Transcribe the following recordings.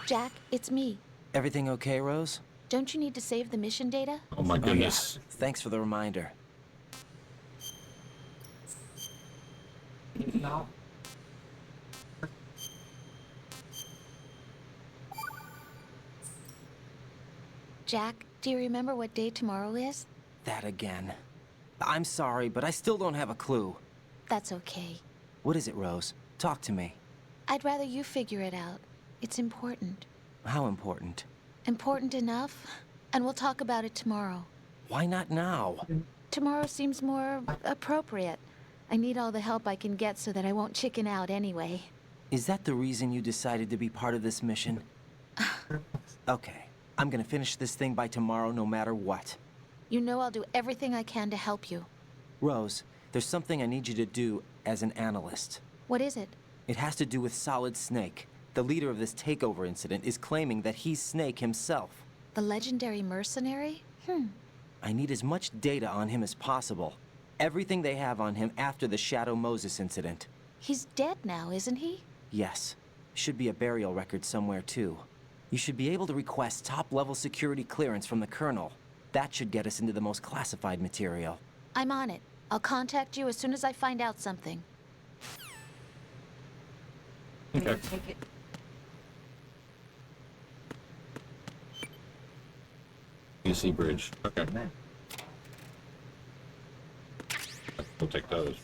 Jack, it's me. Everything okay, Rose? Don't you need to save the mission data? Oh my goodness. Thanks for the reminder. Jack, do you remember what day tomorrow is? That again. I'm sorry, but I still don't have a clue. That's okay. What is it, Rose? Talk to me. I'd rather you figure it out. It's important. How important? Important enough? And we'll talk about it tomorrow. Why not now? Tomorrow seems more appropriate. I need all the help I can get so that I won't chicken out anyway. Is that the reason you decided to be part of this mission? Okay. I'm gonna finish this thing by tomorrow no matter what. You know I'll do everything I can to help you. Rose, there's something I need you to do as an analyst. What is it? It has to do with Solid Snake. The leader of this takeover incident is claiming that he's Snake himself. The legendary mercenary? I need as much data on him as possible. Everything they have on him after the Shadow Moses incident. He's dead now, isn't he? Yes. Should be a burial record somewhere, too. You should be able to request top-level security clearance from the Colonel. That should get us into the most classified material. I'm on it. I'll contact you as soon as I find out something. Okay. EC bridge. Okay. We'll take those.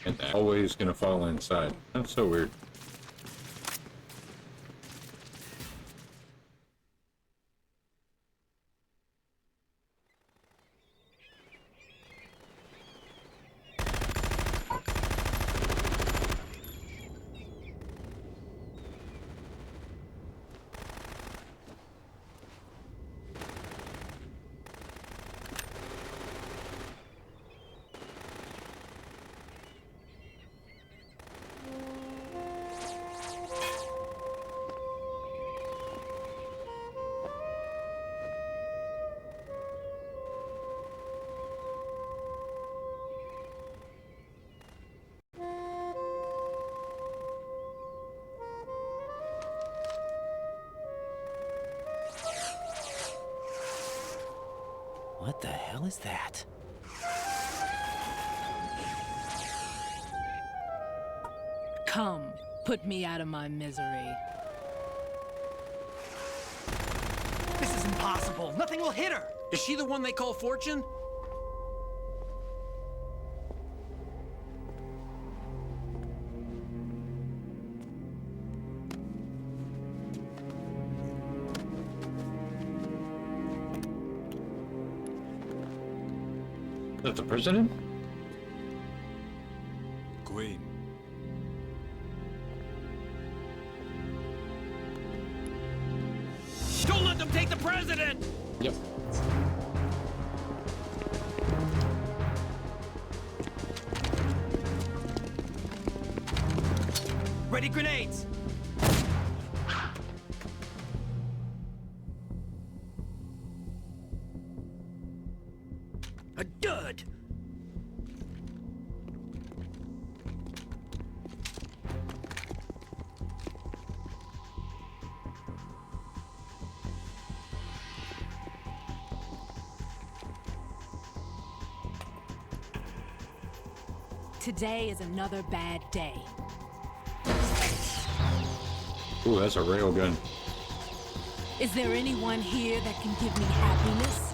And they're always gonna fall inside. That's so weird. What the hell is that? Come, put me out of my misery. This is impossible. Nothing will hit her. Is she the one they call Fortune? Is that the president? Queen. Don't let them take the president! Yep. Ready grenades. A dud. Today is another bad day. Ooh, that's a railgun. Is there anyone here that can give me happiness?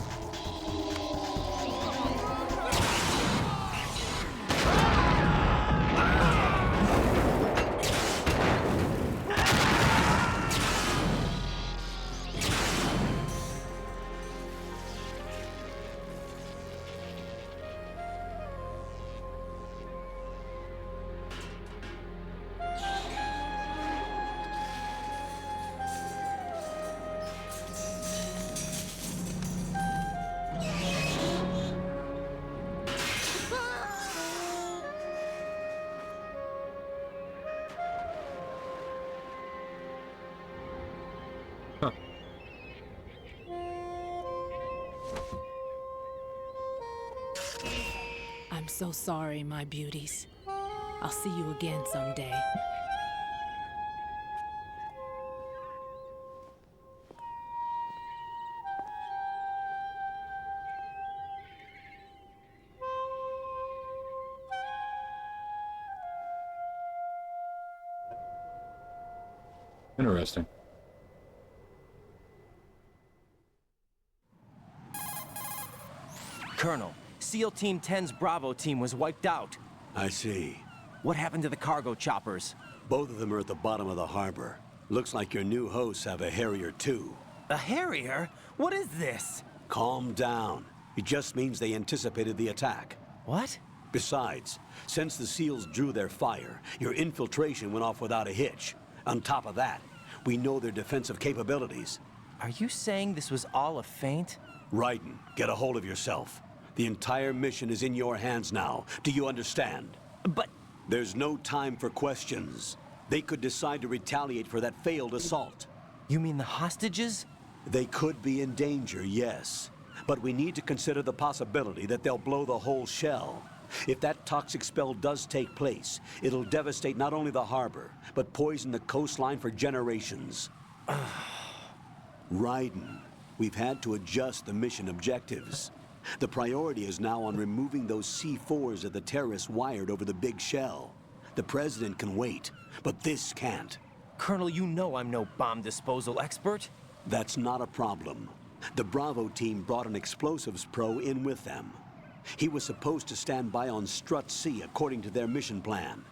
Huh. I'm so sorry, my beauties. I'll see you again someday. Interesting. Colonel, SEAL Team 10's Bravo team was wiped out. I see. What happened to the cargo choppers? Both of them are at the bottom of the harbor. Looks like your new hosts have a Harrier too. A Harrier? What is this? Calm down. It just means they anticipated the attack. What? Besides, since the SEALs drew their fire, your infiltration went off without a hitch. On top of that, we know their defensive capabilities. Are you saying this was all a feint? Raiden, get a hold of yourself. The entire mission is in your hands now. Do you understand? But... There's no time for questions. They could decide to retaliate for that failed assault. You mean the hostages? They could be in danger, yes. But we need to consider the possibility that they'll blow the whole shell. If that toxic spell does take place, it'll devastate not only the harbor, but poison the coastline for generations. Raiden, we've had to adjust the mission objectives. The priority is now on removing those C4s that the terrorists wired over the big shell. The president can wait, but this can't. Colonel, you know I'm no bomb disposal expert. That's not a problem. The Bravo team brought an explosives pro in with them. He was supposed to stand by on Strut C according to their mission plan.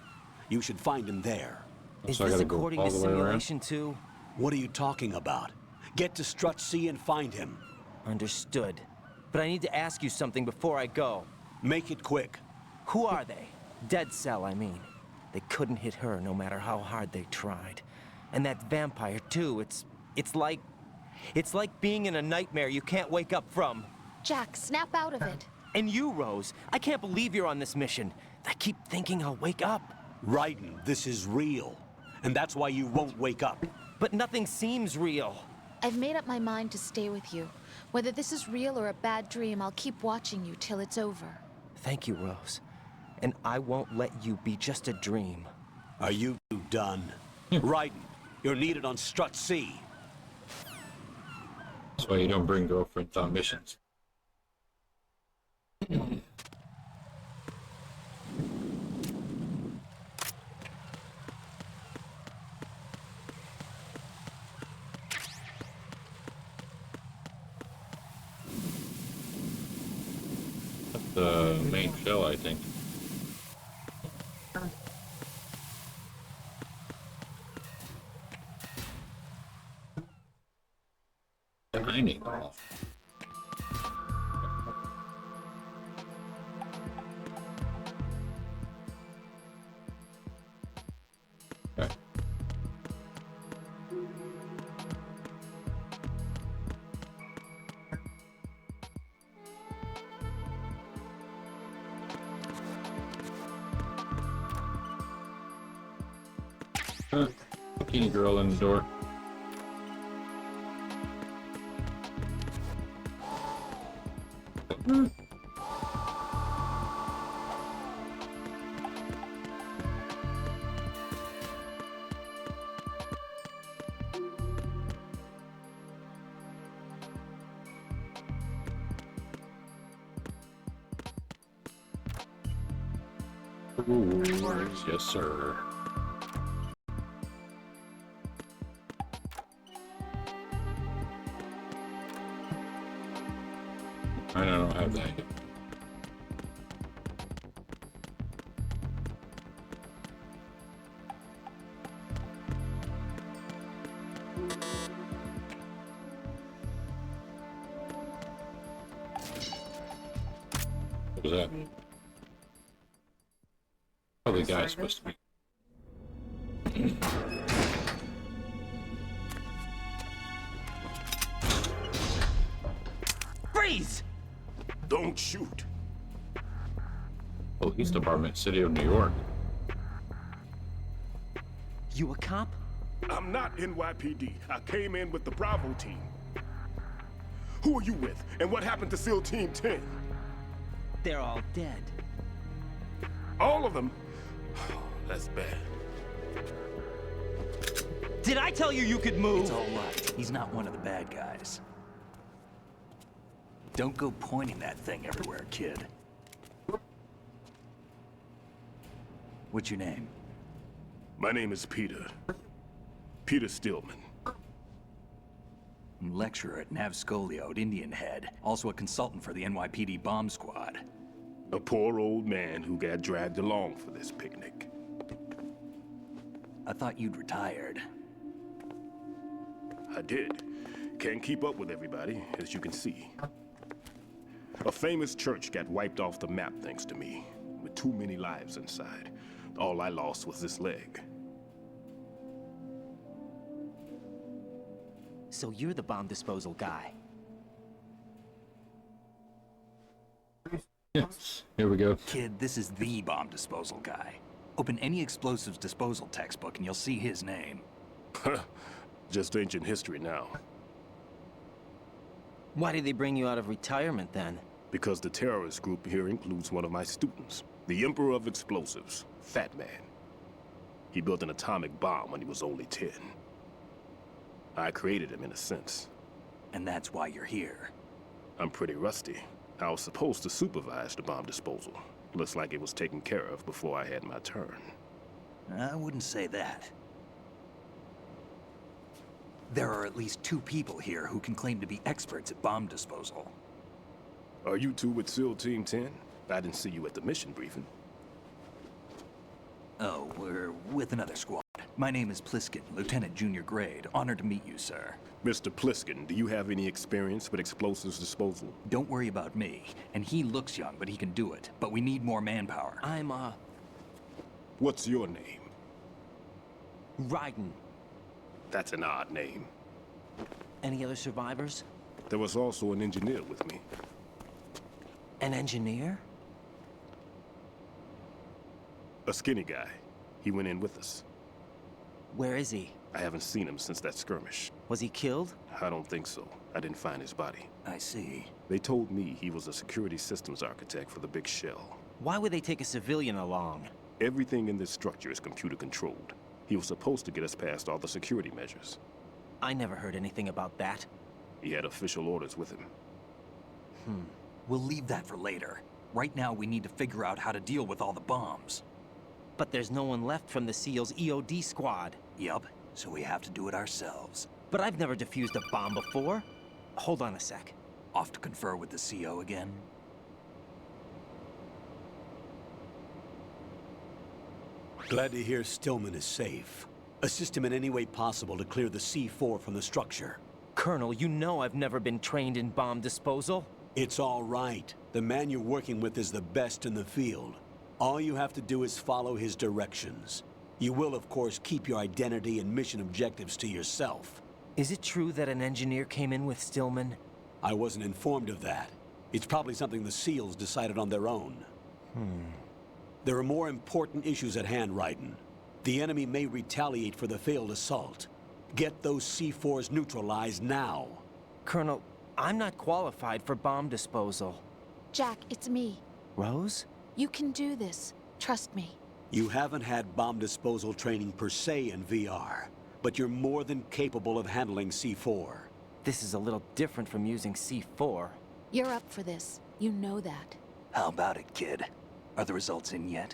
You should find him there. Is So I this gotta go according all to the way around? simulation too? What are you talking about? Get to Strut C and find him. Understood. But I need to ask you something before I go. Make it quick. Who are they? Dead Cell, I mean. They couldn't hit her no matter how hard they tried. And that vampire too, it's like being in a nightmare you can't wake up from. Jack, snap out of it. And you, Rose, I can't believe you're on this mission. I keep thinking I'll wake up. Raiden, this is real. And that's why you won't wake up. But nothing seems real. I've made up my mind to stay with you. Whether this is real or a bad dream, I'll keep watching you till it's over. Thank you, Rose. And I won't let you be just a dream. Are you done? Raiden, you're needed on Strut C. That's why you don't bring girlfriends on missions. That's the main shell, I think. Dining hall. Okay. Bikini girl in the door. Ooh, yes, sir. I don't have that yet. What was that? Oh, the guy's supposed to be. Freeze! Don't shoot. Police Department, City of New York. You a cop? I'm not NYPD. I came in with the Bravo team. Who are you with? And what happened to SEAL Team 10? They're all dead. All of them? That's bad. Did I tell you you could move? It's all right. He's not one of the bad guys. Don't go pointing that thing everywhere, kid. What's your name? My name is Peter. Peter Stillman. Lecturer at Navscolio at Indian Head. Also a consultant for the NYPD bomb squad. A poor old man who got dragged along for this picnic. I thought you'd retired. I did. Can't keep up with everybody, as you can see. A famous church got wiped off the map thanks to me, with too many lives inside. All I lost was this leg. So you're the bomb disposal guy. Yes. Here we go. Kid, this is the bomb disposal guy. Open any explosives disposal textbook and you'll see his name. Just ancient history now. Why did they bring you out of retirement then? Because the terrorist group here includes one of my students, the Emperor of Explosives, Fat Man. He built an atomic bomb when he was only 10. I created him in a sense. And that's why you're here. I'm pretty rusty. I was supposed to supervise the bomb disposal. Looks like it was taken care of before I had my turn. I wouldn't say that. There are at least 2 people here who can claim to be experts at bomb disposal. Are you two with SEAL Team 10? I didn't see you at the mission briefing. Oh, we're with another squad. My name is Pliskin, Lieutenant Junior Grade. Honored to meet you, sir. Mr. Pliskin, do you have any experience with explosives disposal? Don't worry about me. And he looks young, but he can do it. But we need more manpower. I'm, What's your name? Ryden. That's an odd name. Any other survivors? There was also an engineer with me. An engineer? A skinny guy. He went in with us. Where is he? I haven't seen him since that skirmish. Was he killed? I don't think so. I didn't find his body. I see. They told me he was a security systems architect for the big shell. Why would they take a civilian along? Everything in this structure is computer controlled. He was supposed to get us past all the security measures. I never heard anything about that. He had official orders with him. We'll leave that for later. Right now, we need to figure out how to deal with all the bombs. But there's no one left from the SEAL's EOD squad. Yup, so we have to do it ourselves. But I've never defused a bomb before. Hold on a sec. Off to confer with the CO again? Glad to hear Stillman is safe. Assist him in any way possible to clear the C4 from the structure. Colonel, you know I've never been trained in bomb disposal. It's all right. The man you're working with is the best in the field. All you have to do is follow his directions. You will, of course, keep your identity and mission objectives to yourself. Is it true that an engineer came in with Stillman? I wasn't informed of that. It's probably something the SEALs decided on their own. There are more important issues at hand, Ryden. The enemy may retaliate for the failed assault. Get those C4s neutralized now. Colonel, I'm not qualified for bomb disposal. Jack, it's me. Rose? You can do this. Trust me. You haven't had bomb disposal training per se in VR, but you're more than capable of handling C4. This is a little different from using C4. You're up for this. You know that. How about it, kid? Are the results in yet?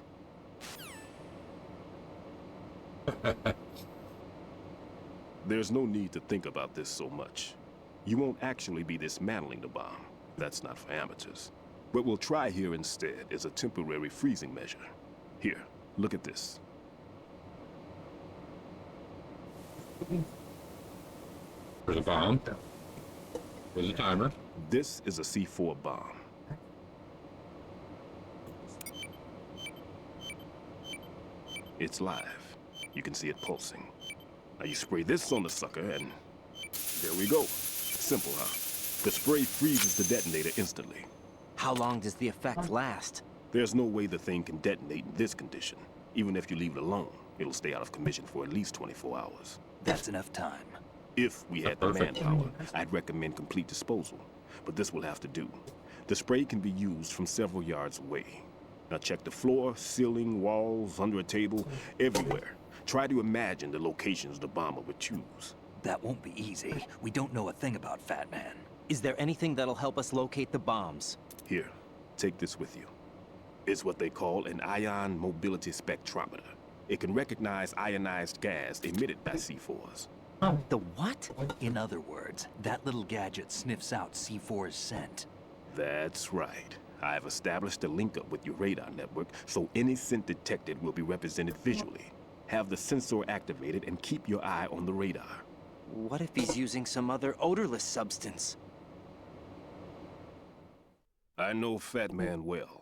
There's no need to think about this so much. You won't actually be dismantling the bomb. That's not for amateurs. What we'll try here instead is a temporary freezing measure. Here, look at this. There's a bomb. There's a timer. This is a C4 bomb. It's live. You can see it pulsing. Now you spray this on the sucker and there we go. Simple, huh? The spray freezes the detonator instantly. How long does the effect last? There's no way the thing can detonate in this condition. Even if you leave it alone, it'll stay out of commission for at least 24 hours. That's enough time. If we had the Perfect. manpower, I'd recommend complete disposal. But this will have to do. The spray can be used from several yards away. Now check the floor, ceiling, walls, under a table, everywhere. Try to imagine the locations the bomber would choose. That won't be easy. We don't know a thing about Fat Man. Is there anything that'll help us locate the bombs? Here, take this with you. It's what they call an ion mobility spectrometer. It can recognize ionized gas emitted by C4s. The what? In other words, that little gadget sniffs out C4's scent. That's right. I've established a link up with your radar network, so any scent detected will be represented visually. Have the sensor activated and keep your eye on the radar. What if he's using some other odorless substance? I know Fat Man well.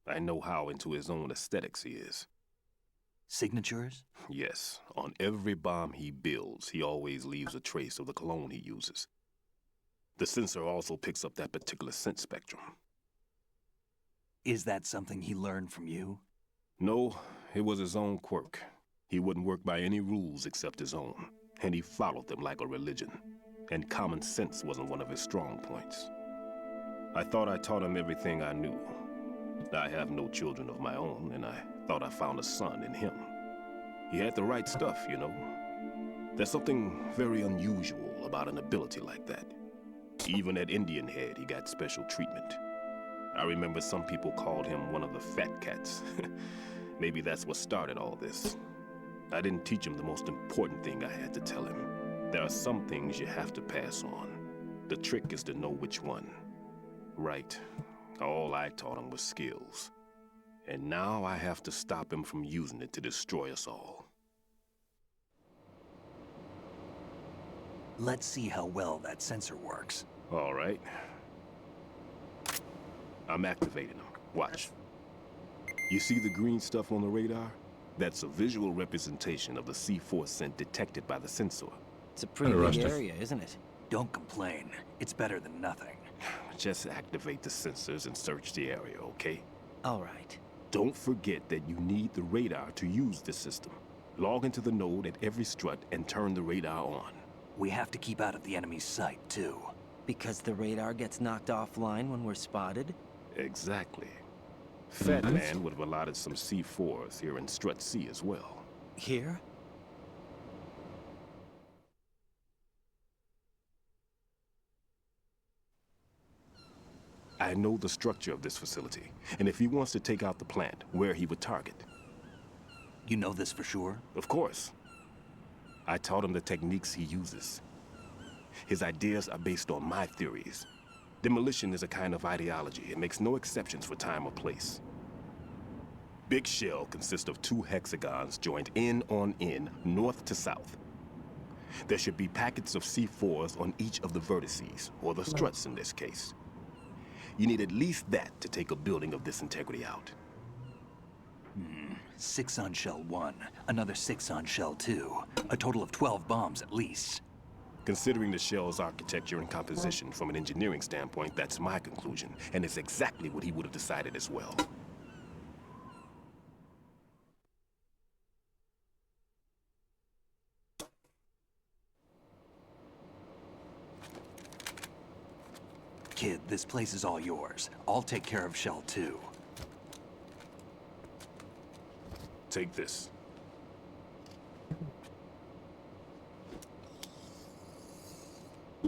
I know how into his own aesthetics he is. Signatures? Yes, on every bomb he builds, he always leaves a trace of the cologne he uses. The sensor also picks up that particular scent spectrum. Is that something he learned from you? No, it was his own quirk. He wouldn't work by any rules except his own, and he followed them like a religion. And common sense wasn't one of his strong points. I thought I taught him everything I knew. I have no children of my own, and I thought I found a son in him. He had the right stuff, you know. There's something very unusual about an ability like that. Even at Indian Head, he got special treatment. I remember some people called him one of the fat cats. Maybe that's what started all this. I didn't teach him the most important thing I had to tell him. There are some things you have to pass on. The trick is to know which one. Right. All I taught him was skills. And now I have to stop him from using it to destroy us all. Let's see how well that sensor works. All right. I'm activating them. Watch. You see the green stuff on the radar? That's a visual representation of the C4 scent detected by the sensor. It's a pretty big area, isn't it? Don't complain. It's better than nothing. Just activate the sensors and search the area, okay? All right. Don't forget that you need the radar to use the system. Log into the node at every strut and turn the radar on. We have to keep out of the enemy's sight, too. Because the radar gets knocked offline when we're spotted? Exactly. Fat Man would have allotted some C4s here in Strut C as well. Here? I know the structure of this facility, and if he wants to take out the plant, where he would target. You know this for sure? Of course. I taught him the techniques he uses. His ideas are based on my theories. Demolition is a kind of ideology. It makes no exceptions for time or place. Big Shell consists of 2 hexagons joined end on end, north to south. There should be packets of C4s on each of the vertices, or the struts in this case. You need at least that to take a building of this integrity out. 6 on Shell 1, another 6 on Shell 2. A total of 12 bombs at least. Considering the shell's architecture and composition from an engineering standpoint, that's my conclusion, and it's exactly what he would have decided as well. Kid, this place is all yours. I'll take care of Shell 2. Take this.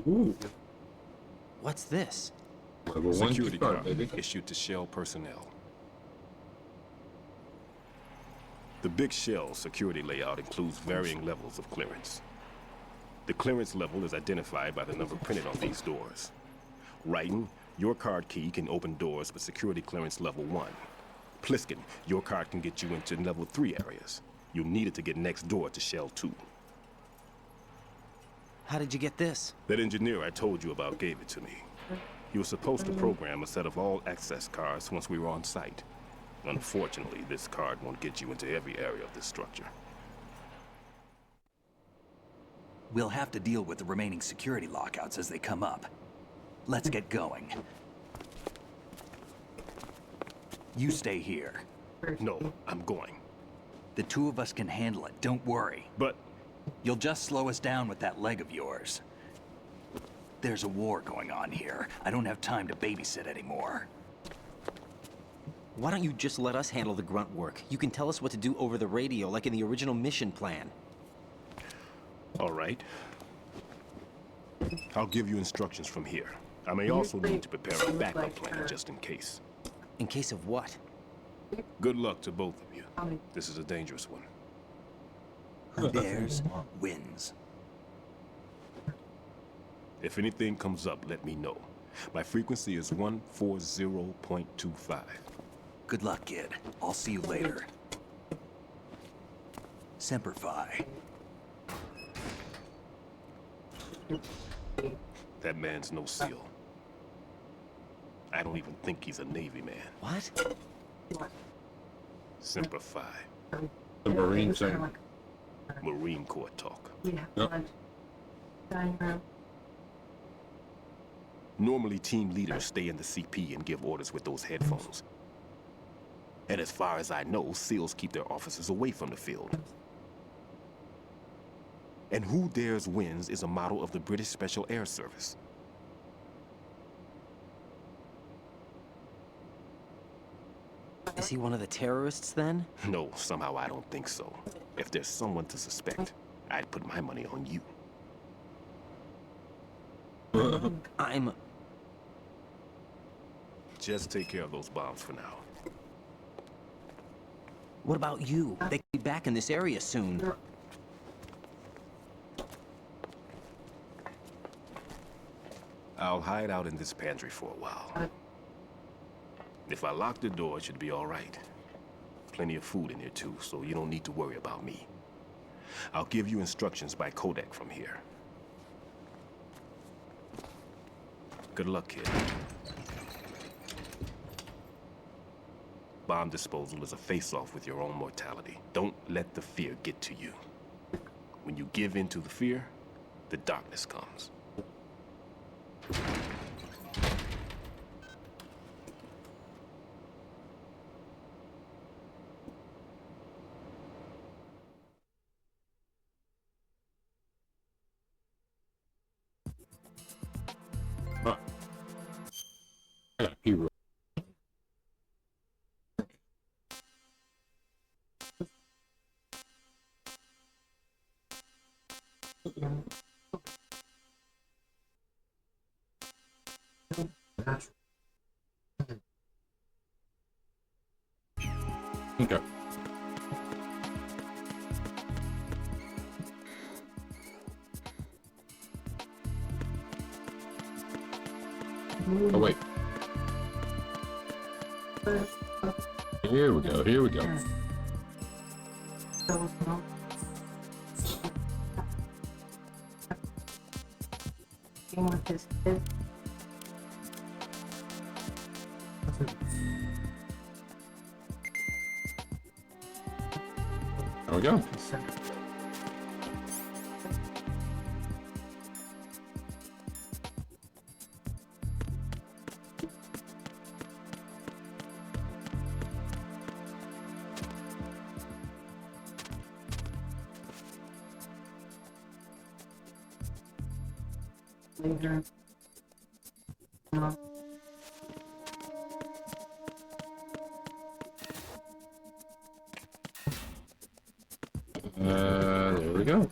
Ooh. What's this? Level 1 Security card, card baby. issued to Shell personnel. The Big Shell security layout includes varying levels of clearance. The clearance level is identified by the number printed on these doors. Writing, your card key can open doors with security clearance level 1. Pliskin, your card can get you into level 3 areas. You'll need it to get next door to Shell 2. How did you get this? That engineer I told you about gave it to me. He was supposed to program a set of all access cards once we were on site. Unfortunately, this card won't get you into every area of this structure. We'll have to deal with the remaining security lockouts as they come up. Let's get going. You stay here. No, I'm going. The 2 of us can handle it, don't worry. But You'll just slow us down with that leg of yours. There's a war going on here. I don't have time to babysit anymore. Why don't you just let us handle the grunt work? You can tell us what to do over the radio, like in the original mission plan. all right. I'll give you instructions from here. I may also need to prepare a backup plan just in case. In case of what? Good luck to both of you. This is a dangerous one. Who dares wins. If anything comes up, let me know. My frequency is 140.25. Good luck, kid. I'll see you later. Semper Fi. That man's no SEAL. I don't even think he's a Navy man. What? Semper Fi. The Marine thing. Marine Corps talk. Yep. Normally, team leaders stay in the CP and give orders with those headphones. And as far as I know, SEALs keep their officers away from the field. And Who Dares Wins is a motto of the British Special Air Service. Is he one of the terrorists then? No, somehow I don't think so. If there's someone to suspect, I'd put my money on you. I'm... Just take care of those bombs for now. What about you? They could be back in this area soon. I'll hide out in this pantry for a while. If I lock the door, it should be all right. Plenty of food in here too, so you don't need to worry about me. I'll give you instructions by Kodak from here. Good luck, kid. Bomb disposal is a face-off with your own mortality. Don't let the fear get to you. When you give in to the fear, the darkness comes. Huh. I got a hero. Okay. Oh, wait. Here we go, here we go. There we go. There we go.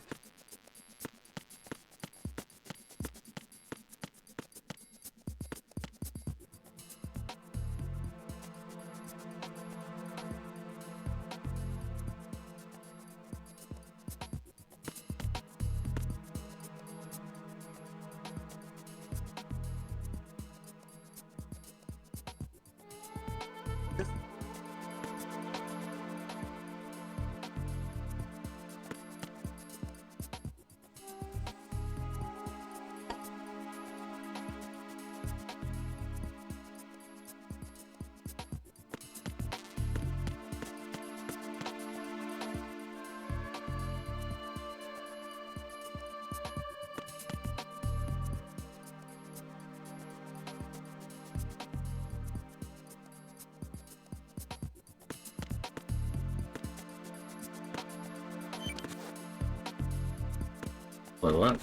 Wait, what?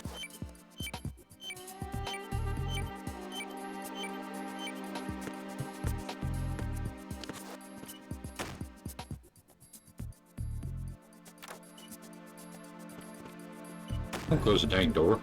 Don't close the dang door.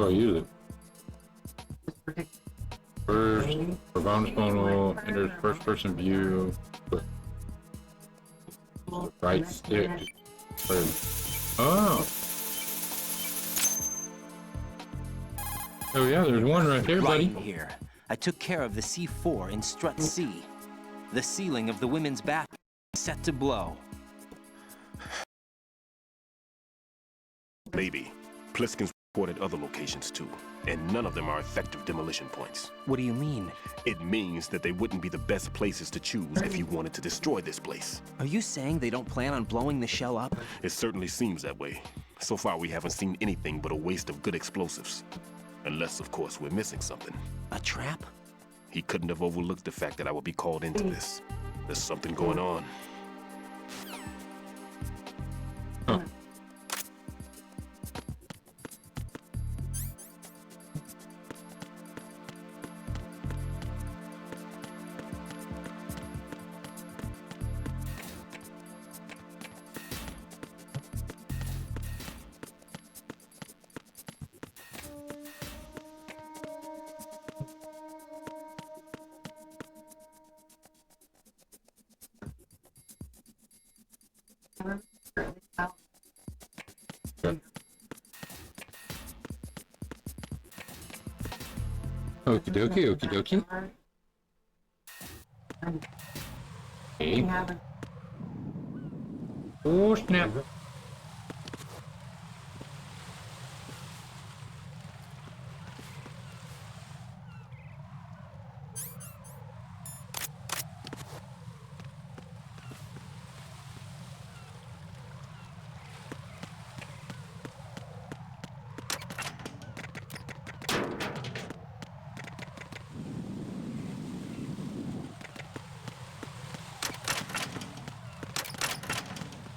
how I use it. First, for bonus funnel, enters first person view. With right stick. Oh. Oh yeah, there's one right there, Right buddy. in here. I took care of the C4 in strut C. The ceiling of the women's bathroom is set to blow. Maybe. Pliskin's reported other locations too, and none of them are effective demolition points. What do you mean? It means that they wouldn't be the best places to choose if you wanted to destroy this place. Are you saying they don't plan on blowing the shell up? It certainly seems that way. So far, we haven't seen anything but a waste of good explosives. Unless, of course, we're missing something. A trap? He couldn't have overlooked the fact that I would be called into this. There's something going on. Huh. Okie dokie, okie dokie. Okay. Oh snap.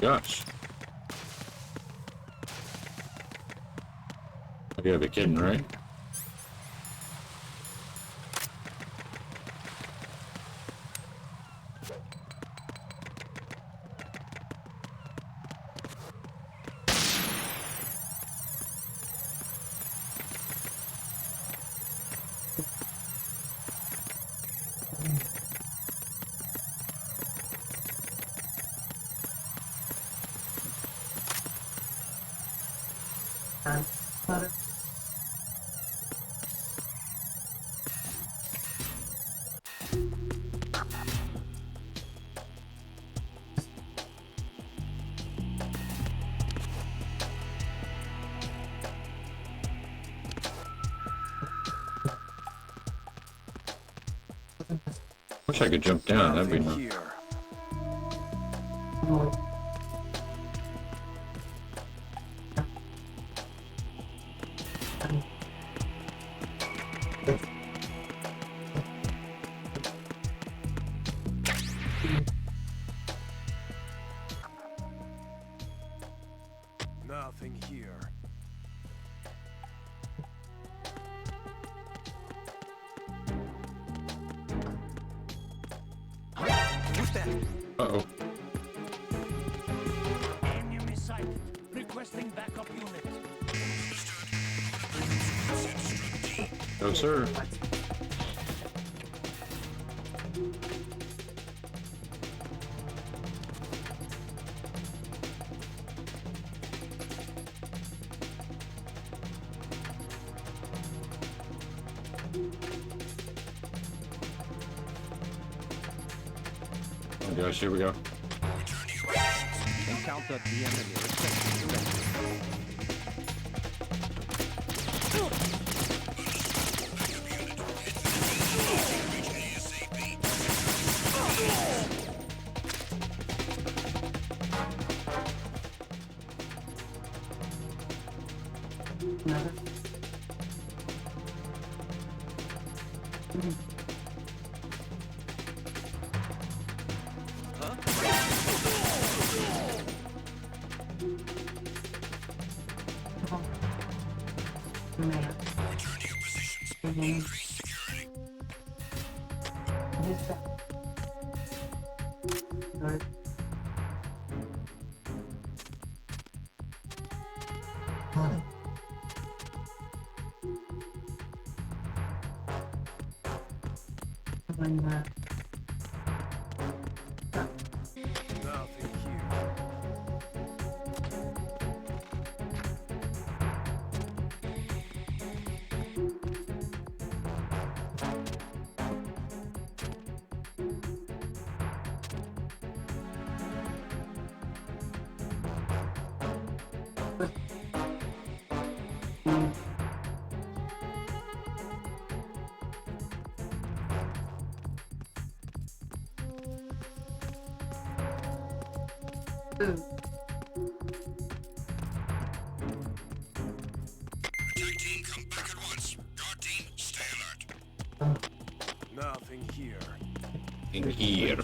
Gosh. You gotta be kidding, right? Wish I could jump down, that'd be nice. Nothing here. What's that? Uh-oh. Enemy sighted. Requesting backup unit. No, sir. Oh gosh, here we go. Encounter the enemy. Requesting direct. Attack team, come back at once. Guard team, stay alert. Nothing here. In here.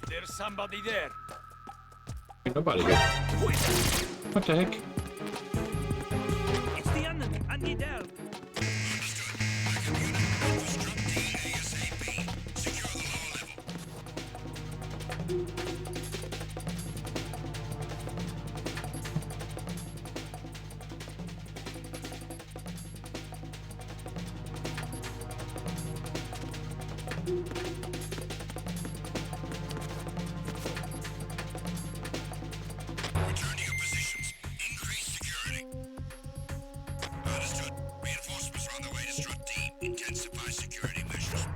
There's somebody there. Ain't nobody here. What the heck? It's the enemy. I need help. Return to your positions. Increase security. Understood. Reinforcements are on the way to Strut D. Intensify security measures.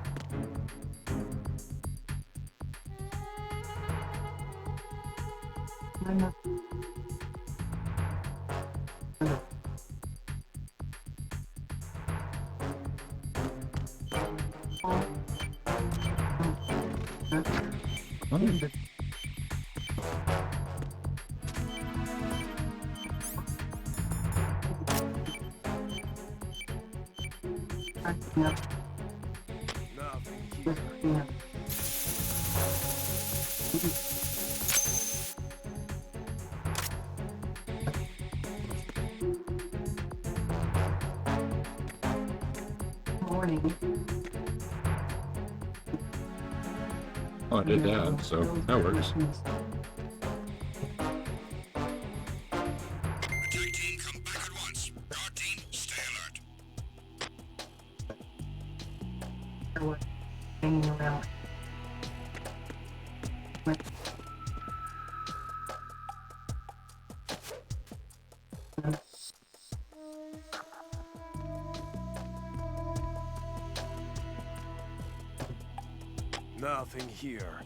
Nothing here. Oh, I did that, so that works. Attack team, come back at once. Guard team, stay alert. Nothing here.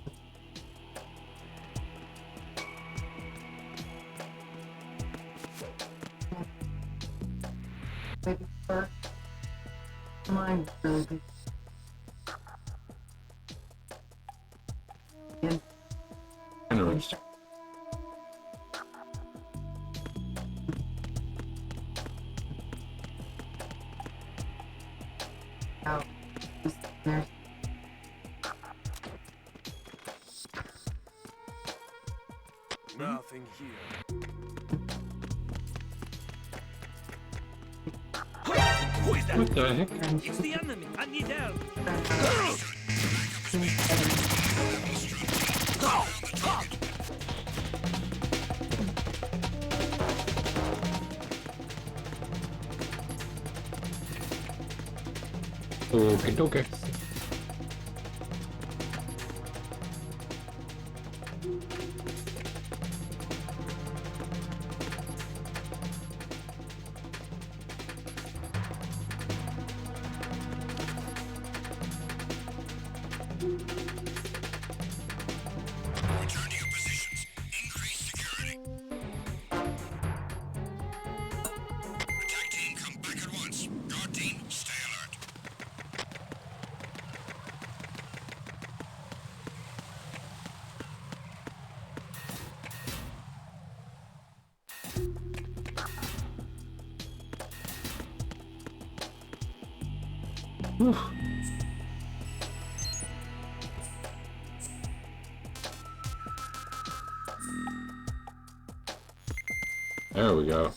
Interesting. Nothing here. Who is that? What the heck? It's the enemy. I need help. Okay, okay. Return to your positions. Increase security. Attack team, come back at once. Guard team, stay alert. Whew. There we go.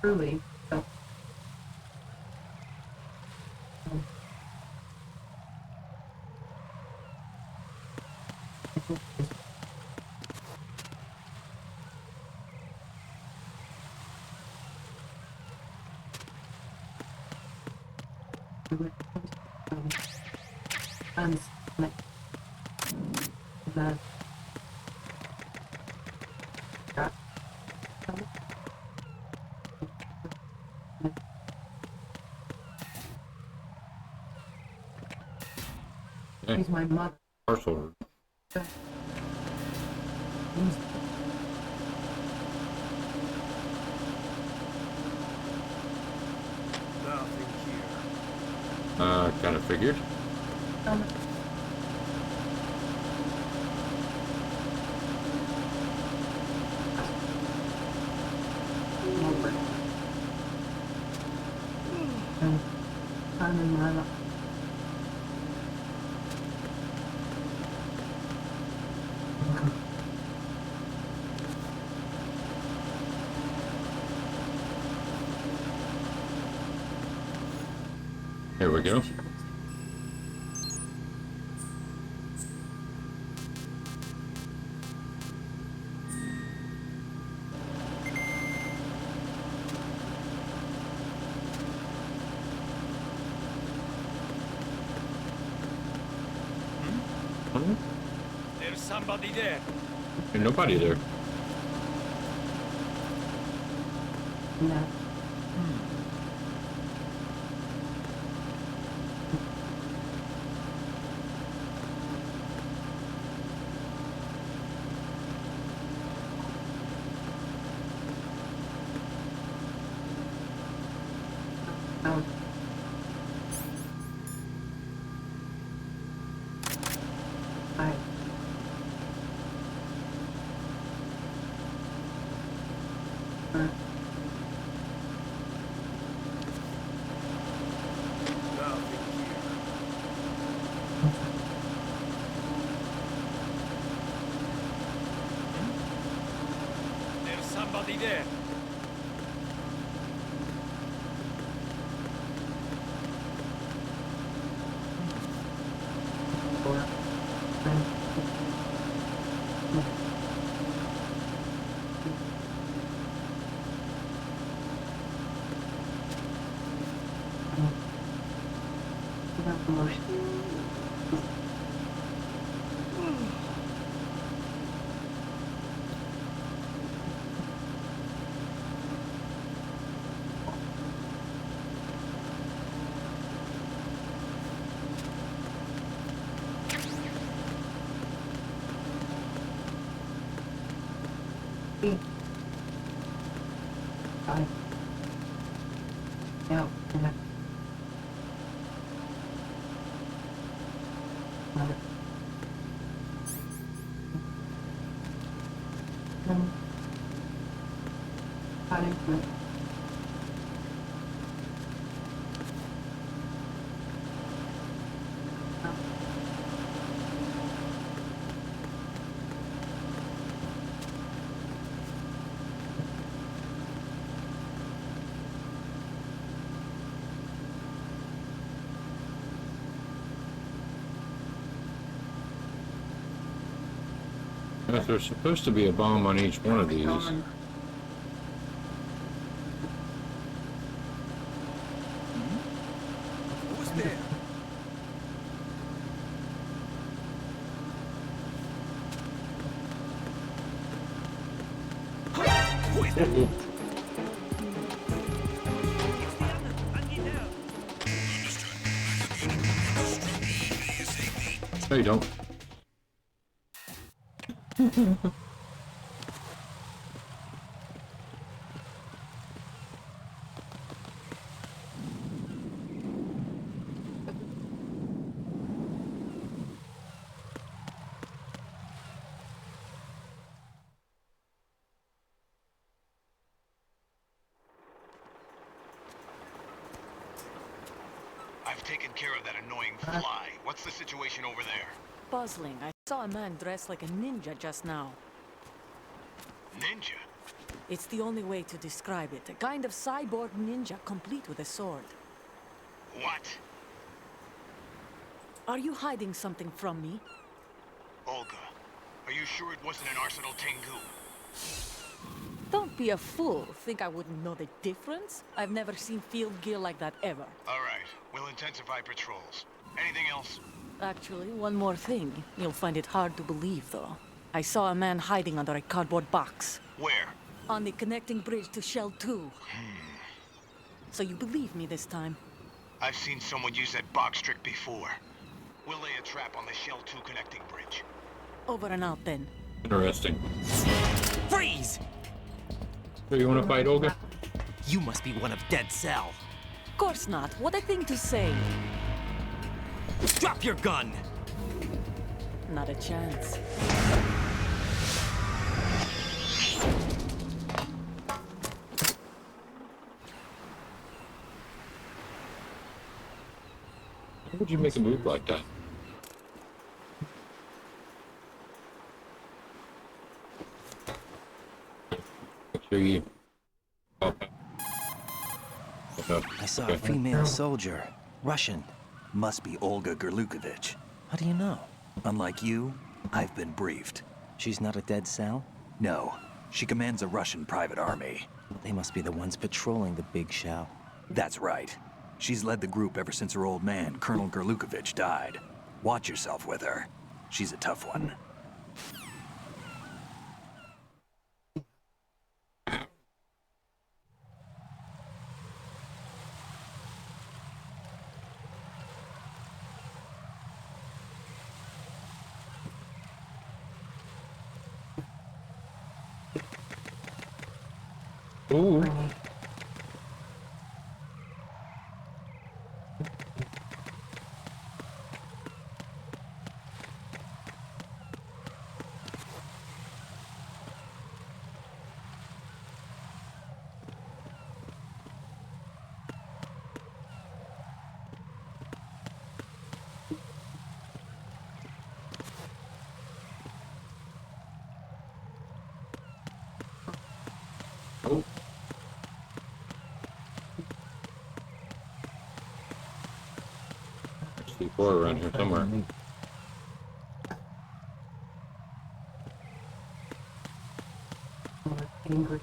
Truly. So, Hey, she's my mother. parcel. Nothing here. Kind of figured. I'm in my life. Here we go. There's somebody there. Ain't nobody there. No. Oh. I. Nothing here. There's somebody there. No. There's supposed to be a bomb on each one of these. Who's there? Who is that? No, you don't. I've taken care of that annoying fly. What's the situation over there? Puzzling. I saw a man dressed like a ninja just now. Ninja? It's the only way to describe it. A kind of cyborg ninja complete with a sword. What? Are you hiding something from me? Olga, are you sure it wasn't an Arsenal Tengu? Don't be a fool. Think I wouldn't know the difference? I've never seen field gear like that ever. All right, we'll intensify patrols. Anything else? Actually, one more thing. You'll find it hard to believe, though. I saw a man hiding under a cardboard box. Where? On the connecting bridge to Shell 2. So you believe me this time? I've seen someone use that box trick before. We'll lay a trap on the Shell 2 connecting bridge. Over and out, then. Interesting. Freeze! So you want to fight, Olga? You must be one of Dead Cell. Of course not. What a thing to say. Drop your gun! Not a chance. How would you make a move like that? Make sure you... Oh. I saw Okay. a female soldier. Russian. Must be Olga Gerlukovich. How do you know? Unlike you, I've been briefed. She's not a Dead Cell? No, she commands a Russian private army. They must be the ones patrolling the big shell. That's right. She's led the group ever since her old man, Colonel Gerlukovich, died. Watch yourself with her. She's a tough one. Ooh. Oh. There's C4 around here somewhere. Angry.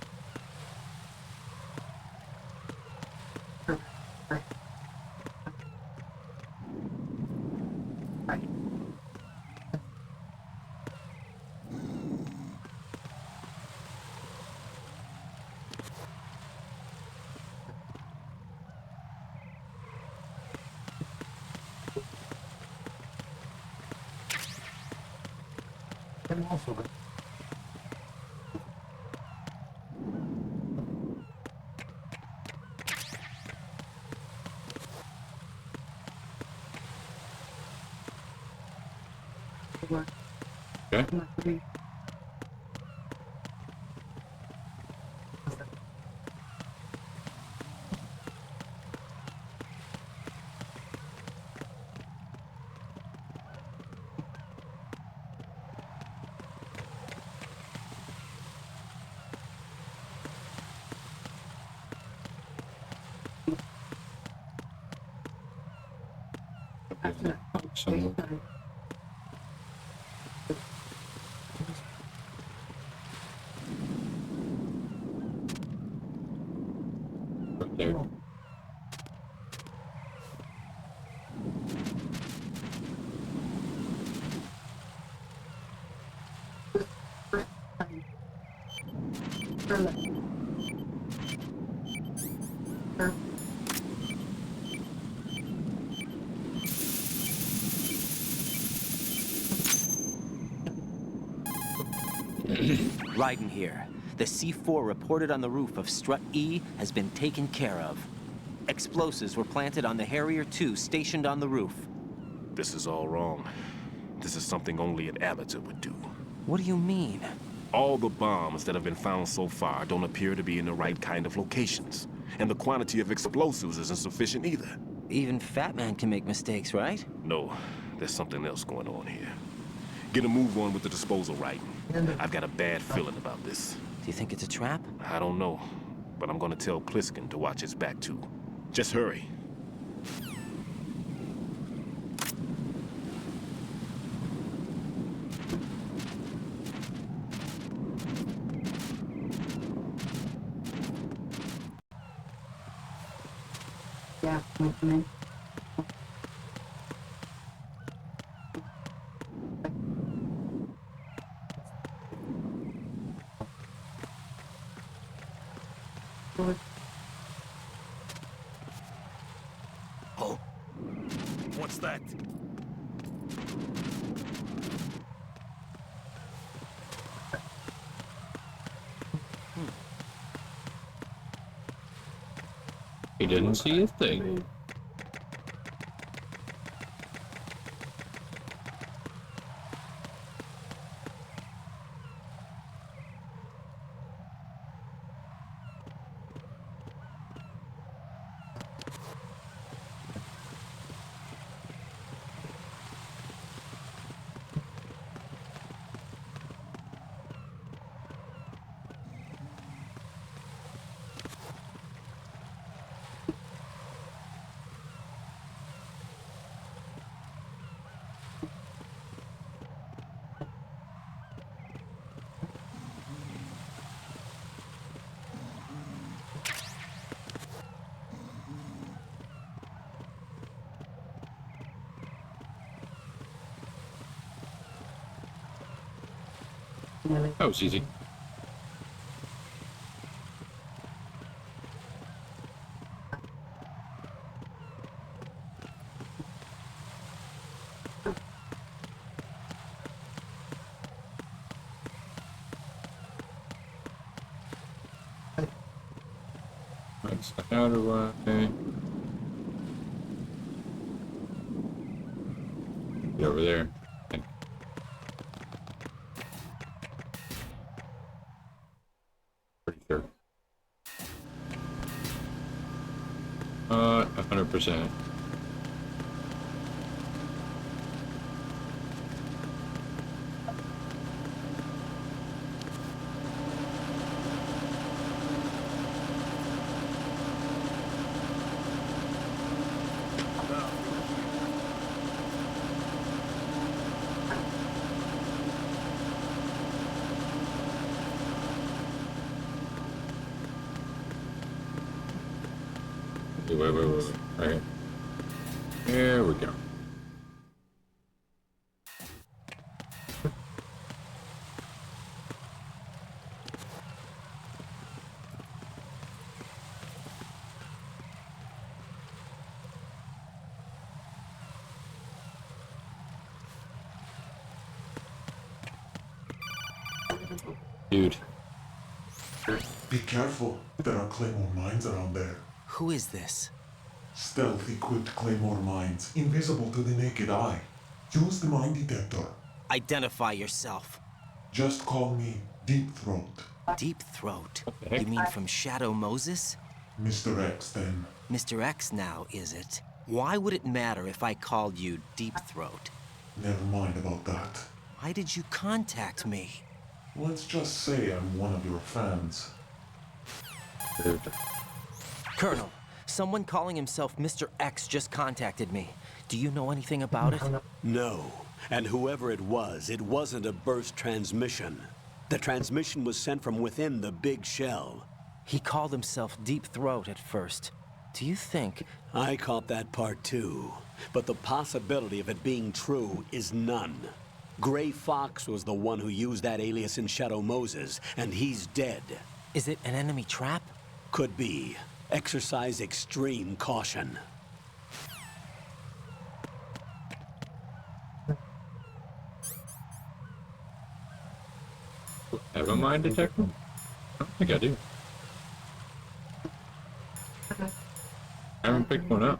I'm also good. Okay. Somewhere. Right there. Raiden here. The C4 reported on the roof of Strut E has been taken care of. Explosives were planted on the Harrier 2 stationed on the roof. This is all wrong. This is something only an amateur would do. What do you mean? All the bombs that have been found so far don't appear to be in the right kind of locations. And the quantity of explosives isn't sufficient either. Even Fat Man can make mistakes, right? No, there's something else going on here. Get a move on with the disposal, right? I've got a bad feeling about this. Do you think it's a trap? I don't know, but I'm gonna tell Pliskin to watch his back too. Just hurry. Yeah, with me. Oh. What's that? He didn't see a thing. That was easy. That's the outer way. Get over there. Pretty sure. 100%. Wait. Right. There we go. Dude. Be careful. There are claymore mines around there. Who is this? Stealth equipped claymore mines, invisible to the naked eye. Use the mine detector. Identify yourself. Just call me Deep Throat. Deep Throat? You mean from Shadow Moses? Mr. X, then. Mr. X now, is it? Why would it matter if I called you Deep Throat? Never mind about that. Why did you contact me? Let's just say I'm one of your fans. Colonel, someone calling himself Mr. X just contacted me. Do you know anything about it? No. And whoever it wasn't a burst transmission. The transmission was sent from within the big shell. He called himself Deep Throat at first. Do you think... I caught that part too. But the possibility of it being true is none. Gray Fox was the one who used that alias in Shadow Moses, and he's dead. Is it an enemy trap? Could be. Exercise extreme caution. Have a mine detector? I don't think I do. I haven't picked one up.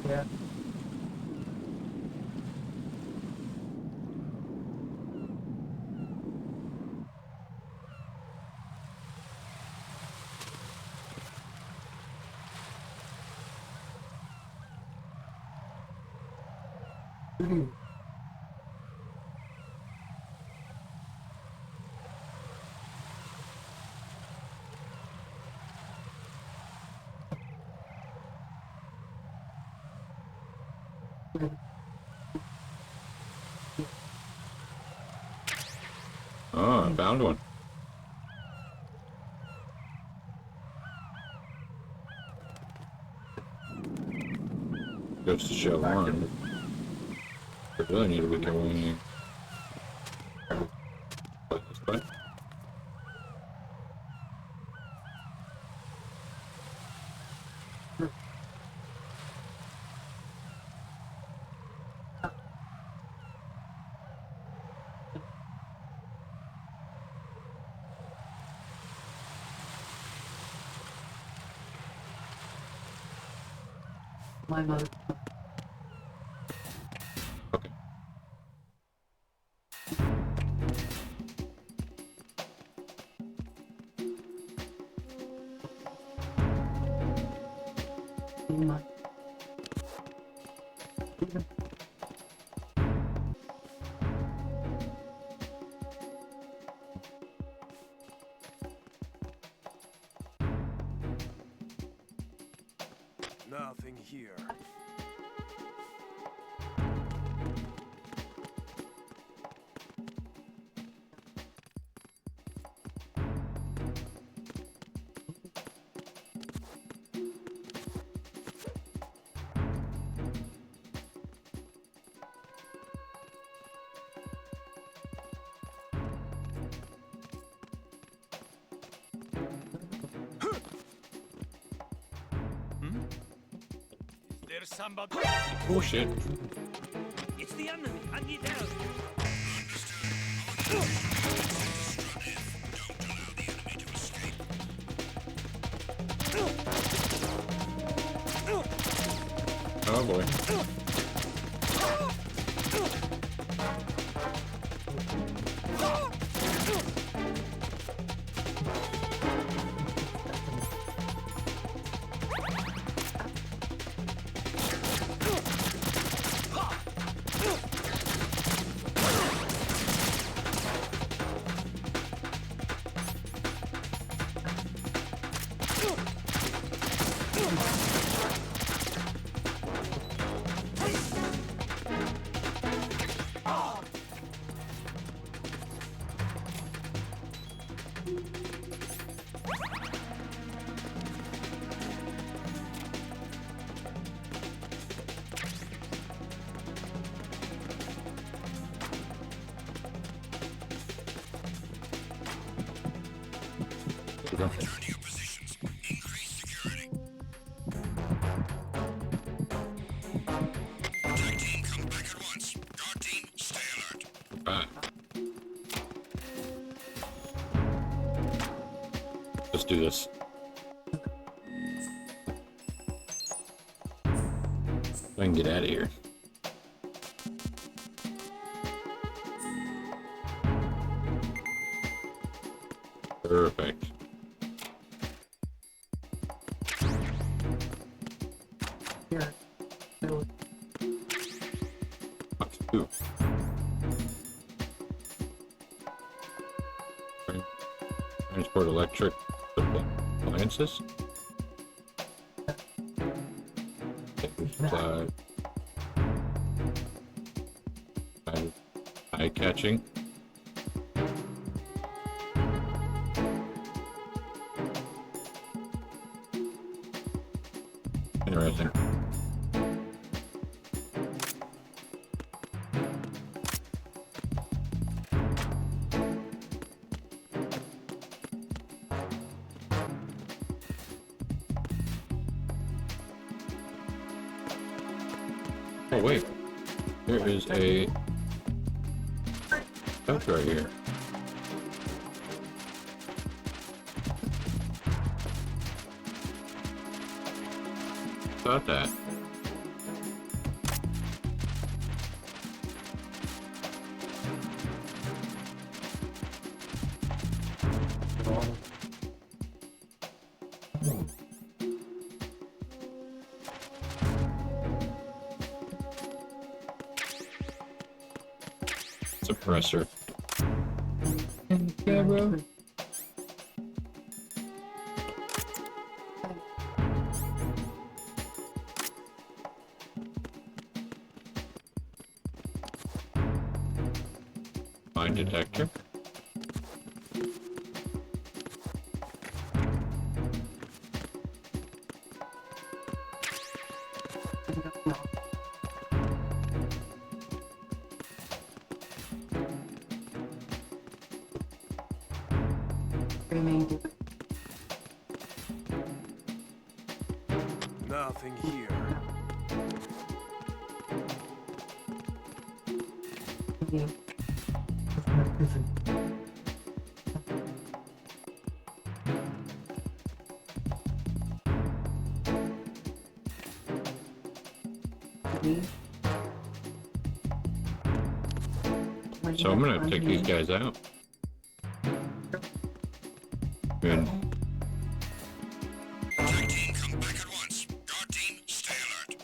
Yeah. Oh, I found one. Goes to show one. I really need to be going this way. My mother. Okay. My. Nothing here. There's somebody. Oh shit. It's the enemy. I need help. Oh boy. Return to your positions. Increase security. Attack team, come back at once. Guard team, stay alert. Let's do this. I can get out of here. Perfect. Here. So, Box 2. Transport electric appliances. Supply. Eye catching. Interesting. Oh wait, there is a couch right here. About that. suppressor. Yeah, bro. Mine detector. Nothing here. So I'm gonna take these guys out. Good. Attack team, come back at once. Guard team, stay alert.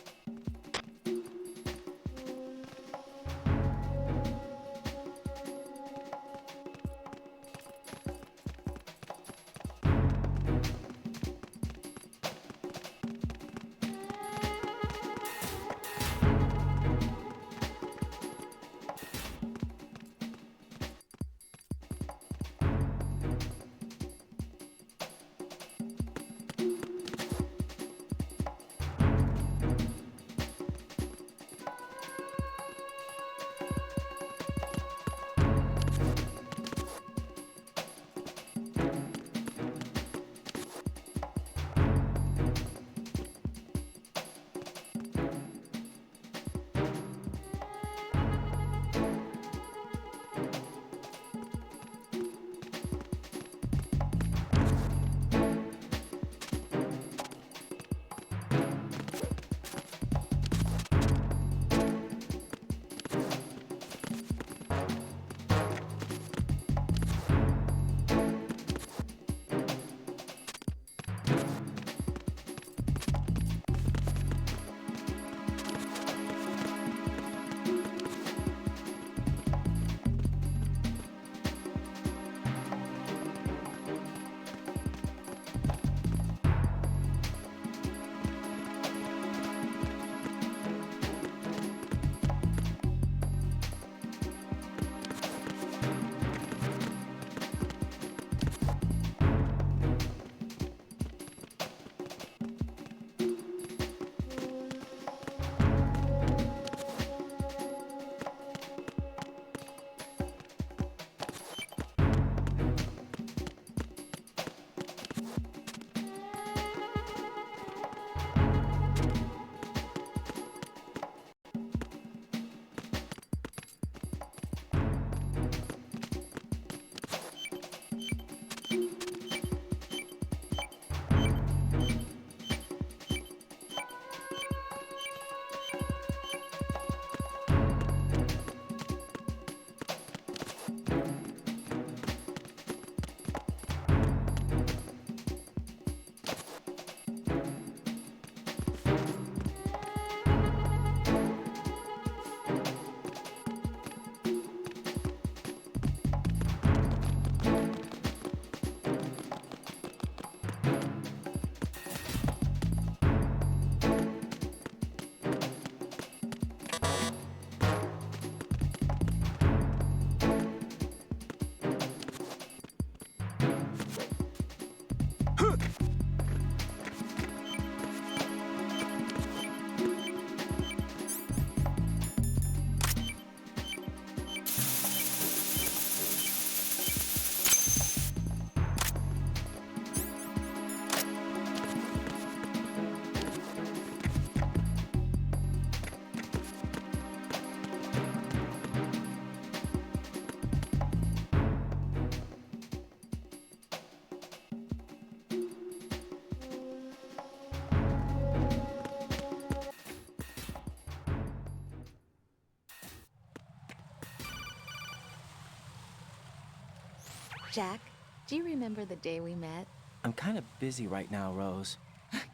Jack, do you remember the day we met? I'm kind of busy right now, Rose.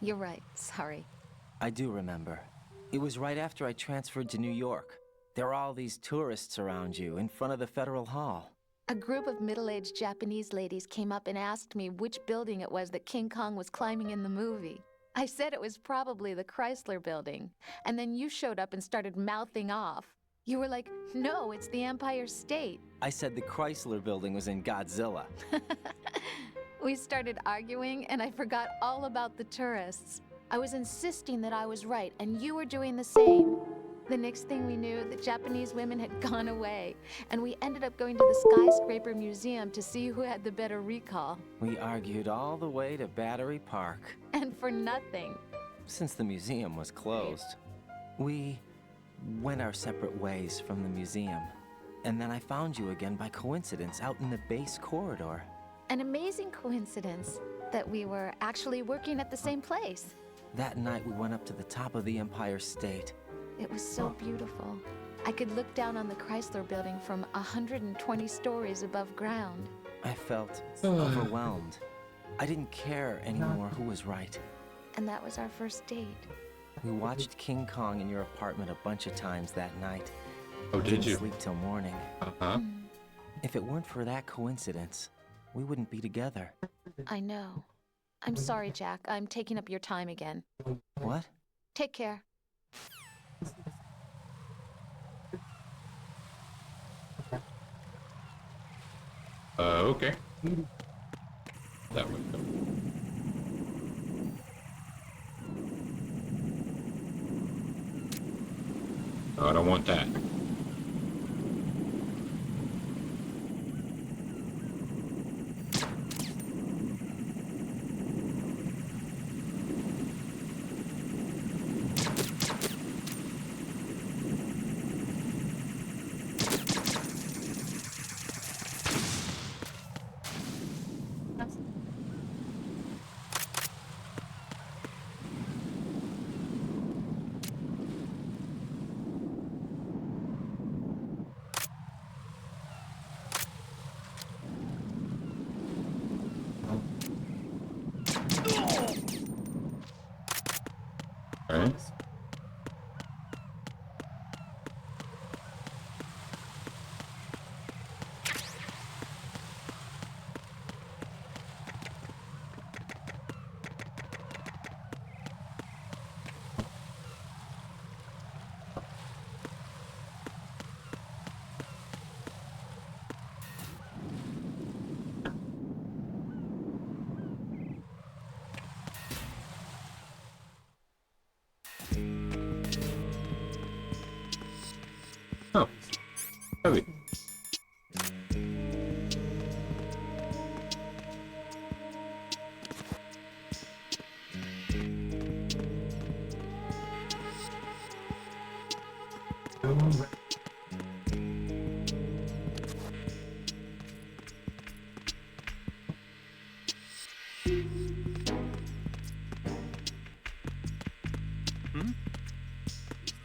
You're right, sorry. I do remember. It was right after I transferred to New York. There are all these tourists around you in front of the Federal Hall. A group of middle-aged Japanese ladies came up and asked me which building it was that King Kong was climbing in the movie. I said it was probably the Chrysler Building, and then you showed up and started mouthing off. You were like, no, it's the Empire State. I said the Chrysler Building was in Godzilla. We started arguing, and I forgot all about the tourists. I was insisting that I was right, and you were doing the same. The next thing we knew, the Japanese women had gone away, and we ended up going to the Skyscraper Museum to see who had the better recall. We argued all the way to Battery Park. And for nothing. Since the museum was closed, we went our separate ways from the museum. And then I found you again by coincidence out in the base corridor. An amazing coincidence that we were actually working at the same place. That night we went up to the top of the Empire State. It was so beautiful. I could look down on the Chrysler Building from 120 stories above ground. I felt overwhelmed. I didn't care anymore who was right. And that was our first date. We watched King Kong in your apartment a bunch of times that night. Oh, did you? Didn't sleep till morning. Uh-huh. If it weren't for that coincidence, we wouldn't be together. I know. I'm sorry, Jack. I'm taking up your time again. What? Take care. Okay. That would go. No, I don't want that. Alright. Oh, heavy.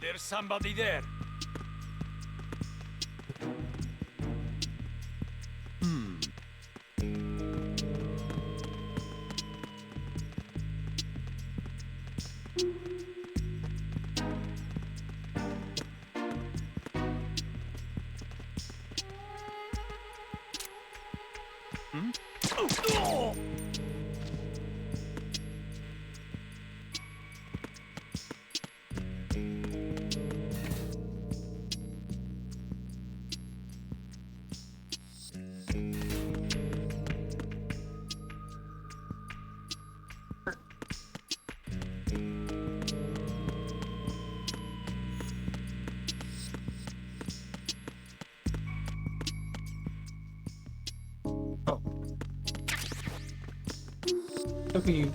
There's somebody there. Heavy.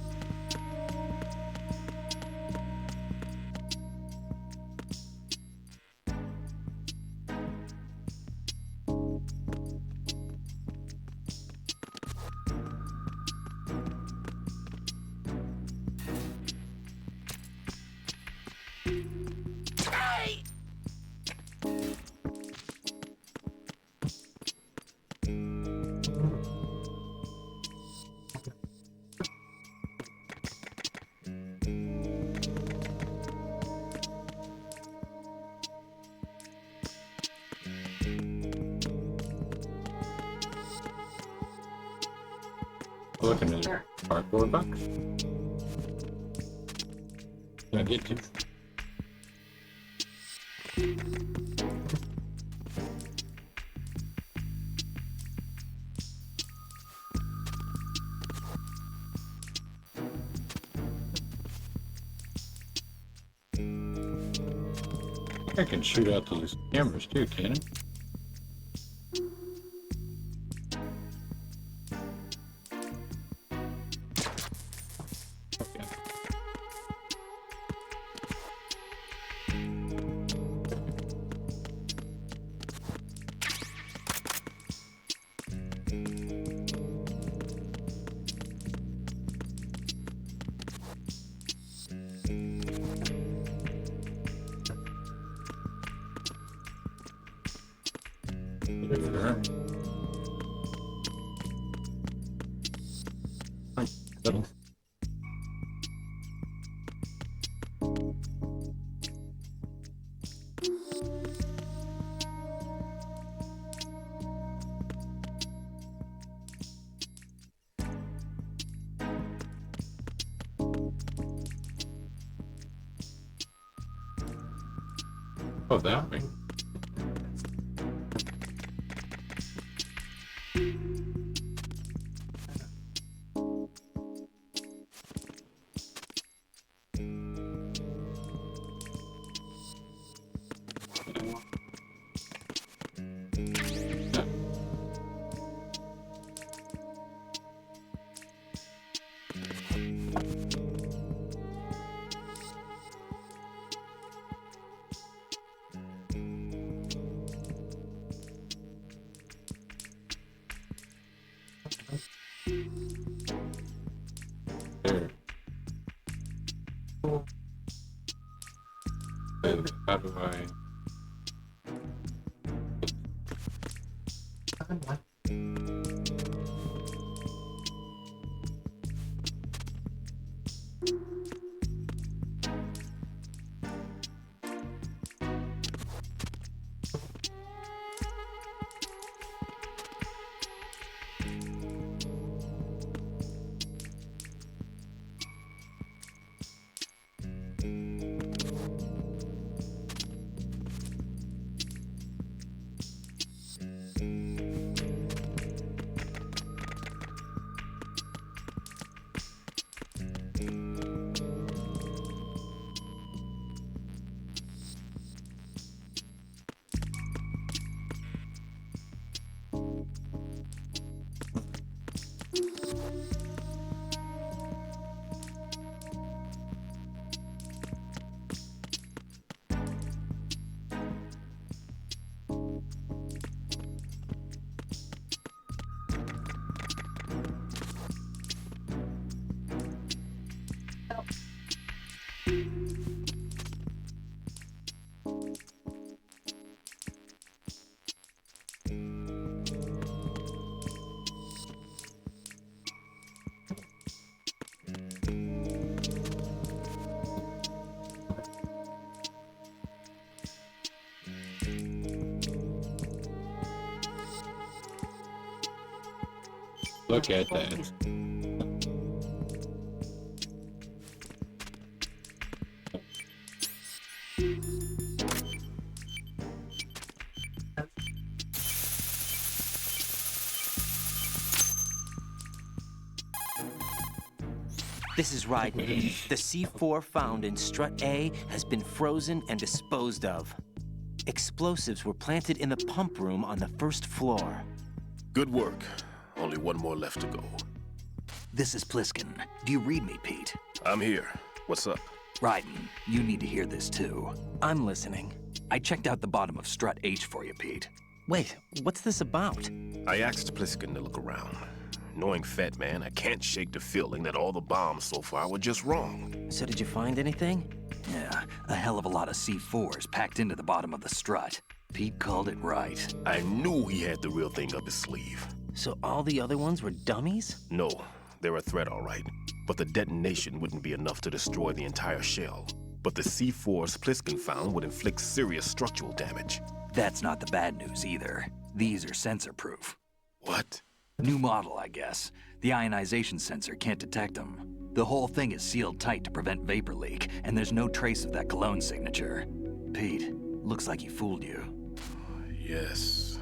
Looking at your cardboard box. Can I get you? I can shoot out these cameras too, can I? Okay. There. Settle. Oh, that way. There. And how do I? Look at that. This is Ryden. The C4 found in strut A has been frozen and disposed of. Explosives were planted in the pump room on the first floor. Good work. Only one more left to go. This is Pliskin. Do you read me, Pete? I'm here. What's up? Ryden, you need to hear this too. I'm listening. I checked out the bottom of strut H for you, Pete. Wait, what's this about? I asked Pliskin to look around. Knowing Fat Man, I can't shake the feeling that all the bombs so far were just wrong. So did you find anything? Yeah, a hell of a lot of C4s packed into the bottom of the strut. Pete called it right. I knew he had the real thing up his sleeve. So all the other ones were dummies? No, they're a threat, all right. But the detonation wouldn't be enough to destroy the entire shell. But the C4s Pliskin found would inflict serious structural damage. That's not the bad news either. These are sensor-proof. What? New model, I guess. The ionization sensor can't detect them. The whole thing is sealed tight to prevent vapor leak, and there's no trace of that cologne signature. Pete, looks like he fooled you. Yes.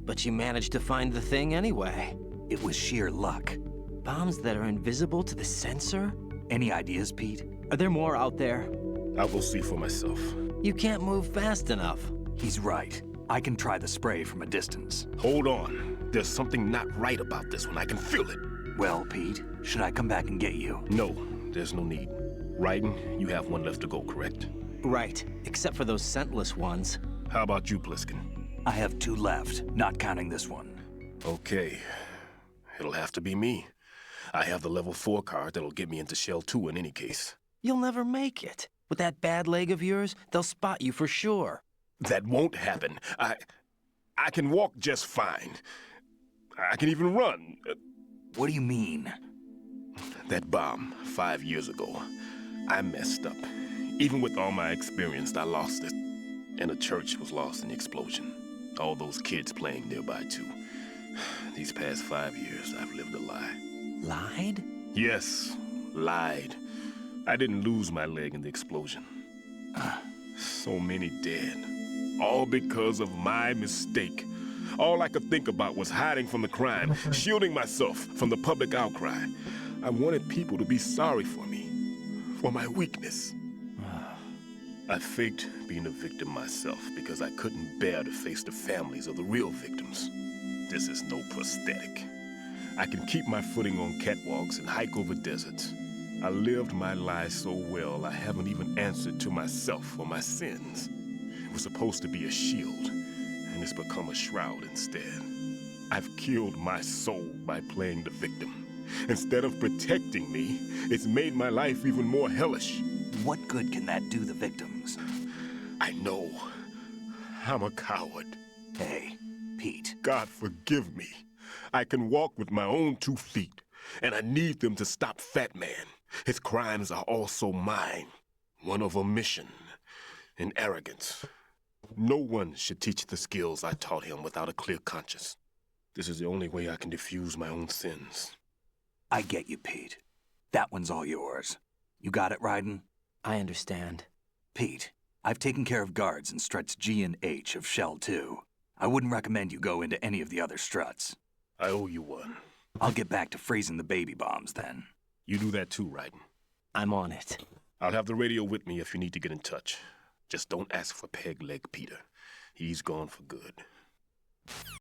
But you managed to find the thing anyway. It was sheer luck. Bombs that are invisible to the sensor? Any ideas, Pete? Are there more out there? I'll go see for myself. You can't move fast enough. He's right. I can try the spray from a distance. Hold on. There's something not right about this one. I can feel it. Well, Pete, should I come back and get you? No, there's no need. Raiden, you have one left to go, correct? Right, except for those scentless ones. How about you, Pliskin? I have 2 left, not counting this one. Okay. It'll have to be me. I have the level 4 card that'll get me into Shell 2 in any case. You'll never make it. With that bad leg of yours, they'll spot you for sure. That won't happen. I can walk just fine. I can even run. What do you mean? That bomb 5 years ago, I messed up. Even with all my experience, I lost it. And the church was lost in the explosion. All those kids playing nearby, too. These past 5 years, I've lived a lie. Lied? Yes, lied. I didn't lose my leg in the explosion. So many dead. All because of my mistake. All I could think about was hiding from the crime, shielding myself from the public outcry. I wanted people to be sorry for me, for my weakness. I faked being a victim myself because I couldn't bear to face the families of the real victims. This is no prosthetic. I can keep my footing on catwalks and hike over deserts. I lived my life so well I haven't even answered to myself for my sins. It was supposed to be a shield, and it's become a shroud instead. I've killed my soul by playing the victim. Instead of protecting me, it's made my life even more hellish. What good can that do the victims? I know. I'm a coward. Hey, Pete. God forgive me. I can walk with my own 2 feet, and I need them to stop Fat Man. His crimes are also mine. One of omission and arrogance. No one should teach the skills I taught him without a clear conscience. This is the only way I can diffuse my own sins. I get you, Pete. That one's all yours. You got it, Raiden? I understand. Pete, I've taken care of guards in struts G and H of Shell 2. I wouldn't recommend you go into any of the other struts. I owe you one. I'll get back to freezing the baby bombs then. You do that too, Raiden. I'm on it. I'll have the radio with me if you need to get in touch. Just don't ask for Peg Leg Peter. He's gone for good.